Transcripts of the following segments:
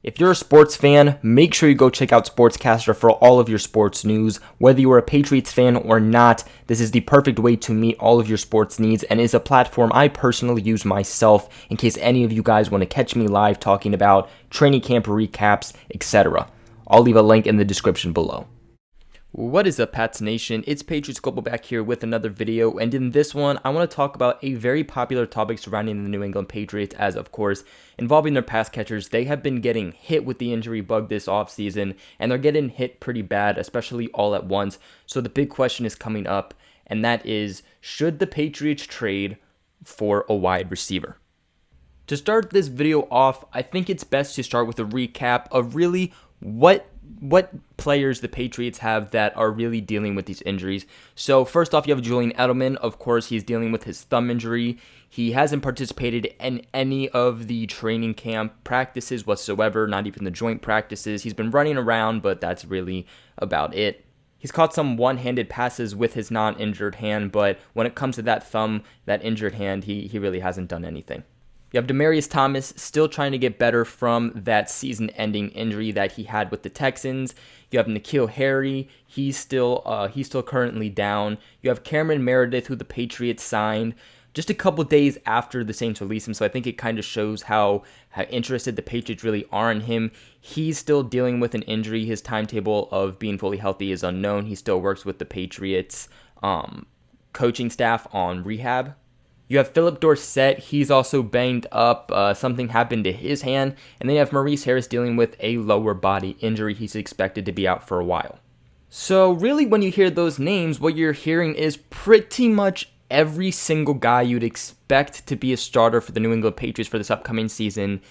If you're a sports fan, make sure you go check out SportsCastr for all of your sports news. Whether you are a Patriots fan or not, this is the perfect way to meet all of your sports needs and is a platform I personally use myself in case any of you guys want to catch me live talking about training camp recaps, etc. I'll leave a link in the description below. What is up, Pats Nation? It's Patriots Global back here with another video, and in this one, I want to talk about a very popular topic surrounding the New England Patriots, as of course, involving their pass catchers. They have been getting hit with the injury bug this offseason, and they're getting hit pretty bad, especially all at once. So the big question is coming up, and that is, should the Patriots trade for a wide receiver? To start this video off, I think it's best to start with a recap of really what players the Patriots have that are really dealing with these injuries. So first off, you have Julian Edelman. Of course, he's dealing with his thumb injury. He hasn't participated in any of the training camp practices whatsoever, not even the joint practices. He's been running around, but that's really about it. He's caught some one-handed passes with his non-injured hand, but when it comes to that thumb, that injured hand, he really hasn't done anything. You have Demaryius Thomas still trying to get better from that season-ending injury that he had with the Texans. You have N'Keal Harry. He's still currently down. You have Cameron Meredith, who the Patriots signed just a couple days after the Saints released him. So I think it kind of shows how interested the Patriots really are in him. He's still dealing with an injury. His timetable of being fully healthy is unknown. He still works with the Patriots coaching staff on rehab. You have Philip Dorsett. He's also banged up. Something happened to his hand. And then you have Maurice Harris dealing with a lower body injury. He's expected to be out for a while. So really, when you hear those names, what you're hearing is pretty much every single guy you'd expect to be a starter for the New England Patriots for this upcoming season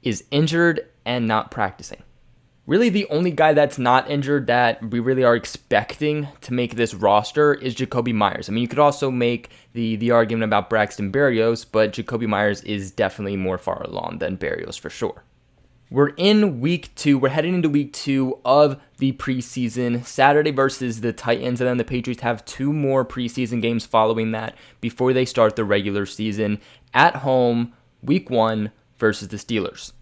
is injured and not practicing. Really, the only guy that's not injured that we really are expecting to make this roster is Jakobi Meyers. I mean, you could also make the argument about Braxton Berrios, but Jakobi Meyers is definitely more far along than Berrios for sure. We're in week 2. We're heading into week 2 of the preseason. Saturday versus the Titans, and then the Patriots have 2 more preseason games following that before they start the regular season at home, week 1 versus the Steelers.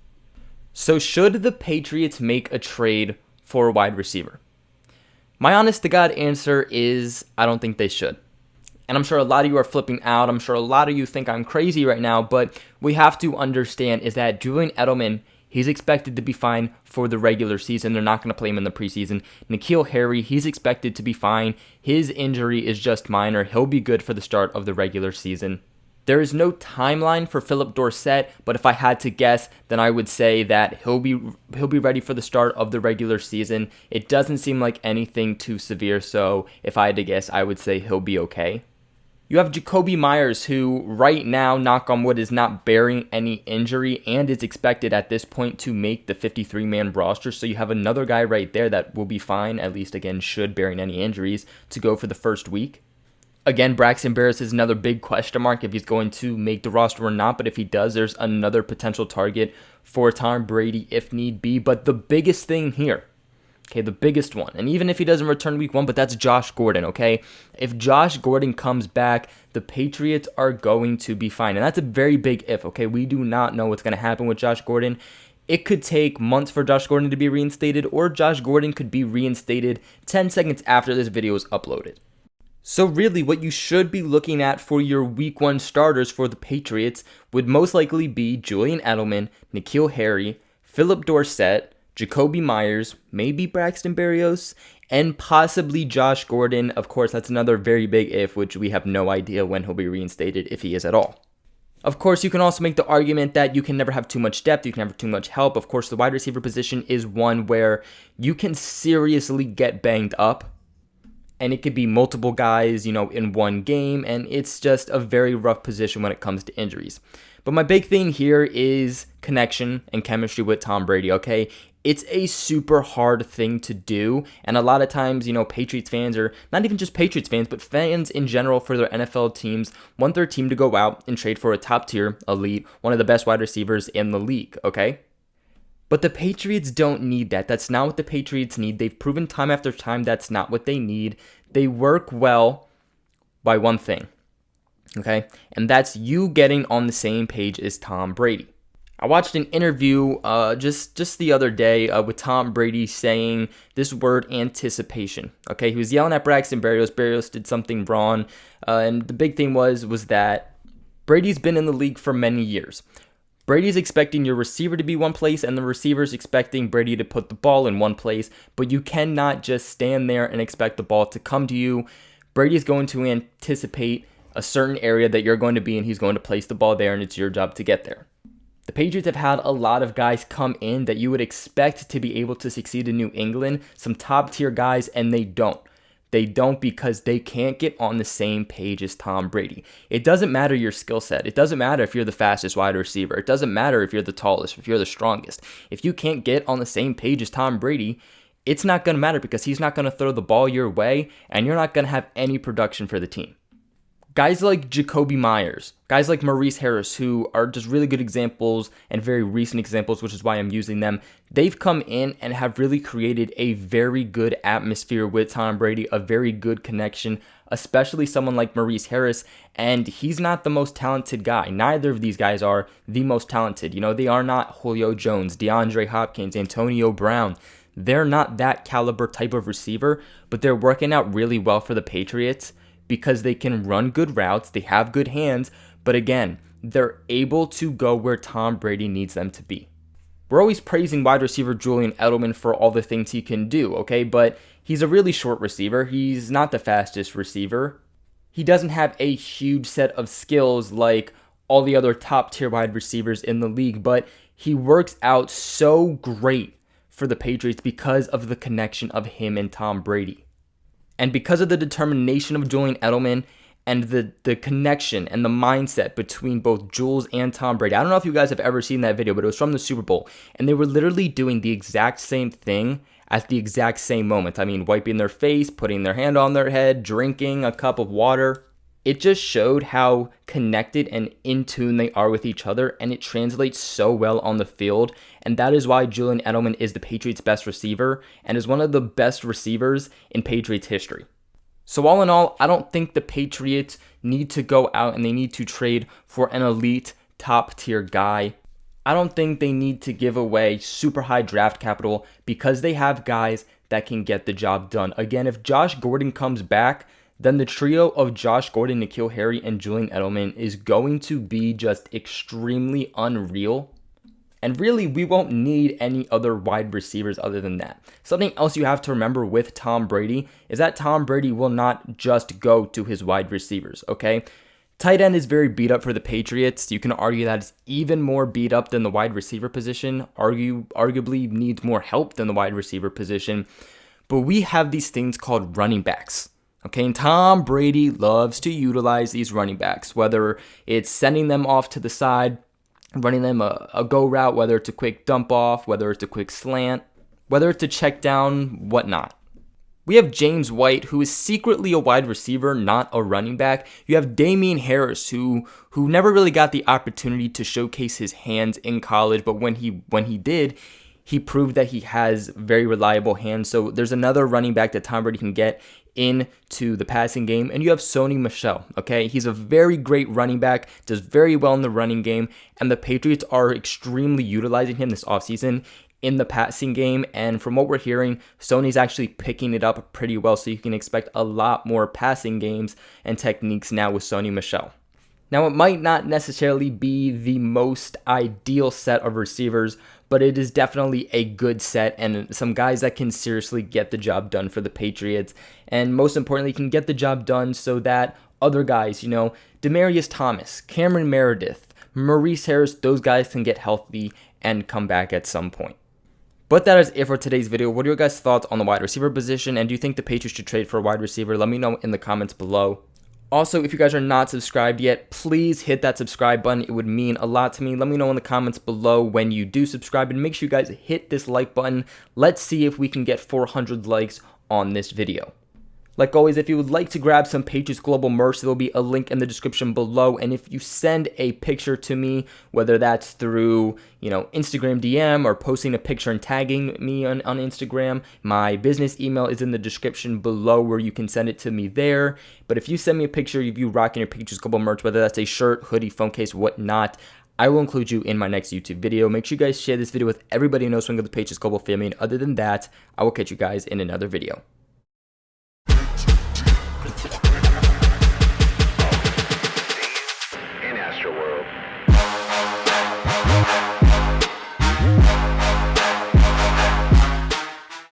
So should the Patriots make a trade for a wide receiver? My honest-to-God answer is I don't think they should. And I'm sure a lot of you are flipping out. I'm sure a lot of you think I'm crazy right now, but we have to understand is that Julian Edelman, he's expected to be fine for the regular season. They're not going to play him in the preseason. N'Keal Harry, he's expected to be fine. His injury is just minor. He'll be good for the start of the regular season. There is no timeline for Philip Dorsett, but if I had to guess, then I would say that he'll be ready for the start of the regular season. It doesn't seem like anything too severe, so if I had to guess, I would say he'll be okay. You have Jakobi Meyers, who right now, knock on wood, is not bearing any injury and is expected at this point to make the 53-man roster. So you have another guy right there that will be fine, at least again, should bearing any injuries, to go for the first week. Again, Braxton Berrios is another big question mark if he's going to make the roster or not. But if he does, there's another potential target for Tom Brady if need be. But the biggest thing here, okay, the biggest one, and even if he doesn't return week 1, but that's Josh Gordon, okay? If Josh Gordon comes back, the Patriots are going to be fine. And that's a very big if, okay? We do not know what's going to happen with Josh Gordon. It could take months for Josh Gordon to be reinstated, or Josh Gordon could be reinstated 10 seconds after this video is uploaded. So really, what you should be looking at for your week 1 starters for the Patriots would most likely be Julian Edelman, N'Keal Harry, Philip Dorsett, Jakobi Meyers, maybe Braxton Berrios, and possibly Josh Gordon. Of course, that's another very big if, which we have no idea when he'll be reinstated, if he is at all. Of course, you can also make the argument that you can never have too much depth, you can never have too much help. Of course, the wide receiver position is one where you can seriously get banged up. And it could be multiple guys, in one game, and it's just a very rough position when it comes to injuries. But my big thing here is connection and chemistry with Tom Brady, okay? It's a super hard thing to do, and a lot of times, Patriots fans, or not even just Patriots fans, but fans in general for their NFL teams, want their team to go out and trade for a top-tier, elite, one of the best wide receivers in the league, okay? But the Patriots don't need that. That's not what the Patriots need. They've proven time after time that's not what they need. They work well by one thing, okay? And that's you getting on the same page as Tom Brady. I watched an interview just the other day with Tom Brady saying this word anticipation. Okay, he was yelling at Braxton Berrios. Berrios did something wrong, and the big thing was that Brady's been in the league for many years. Brady's expecting your receiver to be one place, and the receiver's expecting Brady to put the ball in one place, but you cannot just stand there and expect the ball to come to you. Brady's going to anticipate a certain area that you're going to be in. He's going to place the ball there, and it's your job to get there. The Patriots have had a lot of guys come in that you would expect to be able to succeed in New England, some top tier guys, and they don't. They don't because they can't get on the same page as Tom Brady. It doesn't matter your skill set. It doesn't matter if you're the fastest wide receiver. It doesn't matter if you're the tallest, if you're the strongest. If you can't get on the same page as Tom Brady, it's not going to matter because he's not going to throw the ball your way, and you're not going to have any production for the team. Guys like Jacoby Myers, guys like Maurice Harris, who are just really good examples and very recent examples, which is why I'm using them. They've come in and have really created a very good atmosphere with Tom Brady, a very good connection, especially someone like Maurice Harris. And he's not the most talented guy. Neither of these guys are the most talented. You know, they are not Julio Jones, DeAndre Hopkins, Antonio Brown. They're not that caliber type of receiver, but they're working out really well for the Patriots, because they can run good routes, they have good hands, but again, they're able to go where Tom Brady needs them to be. We're always praising wide receiver Julian Edelman for all the things he can do, okay? But he's a really short receiver. He's not the fastest receiver. He doesn't have a huge set of skills like all the other top tier wide receivers in the league, but he works out so great for the Patriots because of the connection of him and Tom Brady. And because of the determination of Julian Edelman and the connection and the mindset between both Jules and Tom Brady. I don't know if you guys have ever seen that video, but it was from the Super Bowl. And they were literally doing the exact same thing at the exact same moment. I mean, wiping their face, putting their hand on their head, drinking a cup of water. It just showed how connected and in tune they are with each other, and it translates so well on the field. And that is why Julian Edelman is the Patriots' best receiver and is one of the best receivers in Patriots history. So all in all, I don't think the Patriots need to go out and they need to trade for an elite top tier guy. I don't think they need to give away super high draft capital because they have guys that can get the job done. Again, if Josh Gordon comes back, then the trio of Josh Gordon, N'Keal Harry, and Julian Edelman is going to be just extremely unreal. And really, we won't need any other wide receivers other than that. Something else you have to remember with Tom Brady is that Tom Brady will not just go to his wide receivers, okay? Tight end is very beat up for the Patriots. You can argue that it's even more beat up than the wide receiver position. Arguably needs more help than the wide receiver position. But we have these things called running backs. Okay, and Tom Brady loves to utilize these running backs, whether it's sending them off to the side, running them a go route, whether it's a quick dump off, whether it's a quick slant, whether it's a check down, whatnot. We have James White, who is secretly a wide receiver, not a running back. You have Damian Harris, who never really got the opportunity to showcase his hands in college, but when he did, he proved that he has very reliable hands. So there's another running back that Tom Brady can get into the passing game. And you have Sony Michel, okay? He's a very great running back, does very well in the running game, and the Patriots are extremely utilizing him this offseason in the passing game. And from what we're hearing, Sony's actually picking it up pretty well, so you can expect a lot more passing games and techniques now with Sony Michel. Now, it might not necessarily be the most ideal set of receivers, but it is definitely a good set and some guys that can seriously get the job done for the Patriots. And most importantly, can get the job done so that other guys, Demaryius Thomas, Cameron Meredith, Maurice Harris, those guys can get healthy and come back at some point. But that is it for today's video. What are your guys' thoughts on the wide receiver position? And do you think the Patriots should trade for a wide receiver? Let me know in the comments below. Also, if you guys are not subscribed yet, please hit that subscribe button. It would mean a lot to me. Let me know in the comments below when you do subscribe, and make sure you guys hit this like button. Let's see if we can get 400 likes on this video. Like always, if you would like to grab some Patriots Global merch, there will be a link in the description below. And if you send a picture to me, whether that's through, Instagram DM or posting a picture and tagging me on Instagram, my business email is in the description below where you can send it to me there. But if you send me a picture of you rocking your Patriots Global merch, whether that's a shirt, hoodie, phone case, whatnot, I will include you in my next YouTube video. Make sure you guys share this video with everybody who knows England Patriots global family. And other than that, I will catch you guys in another video.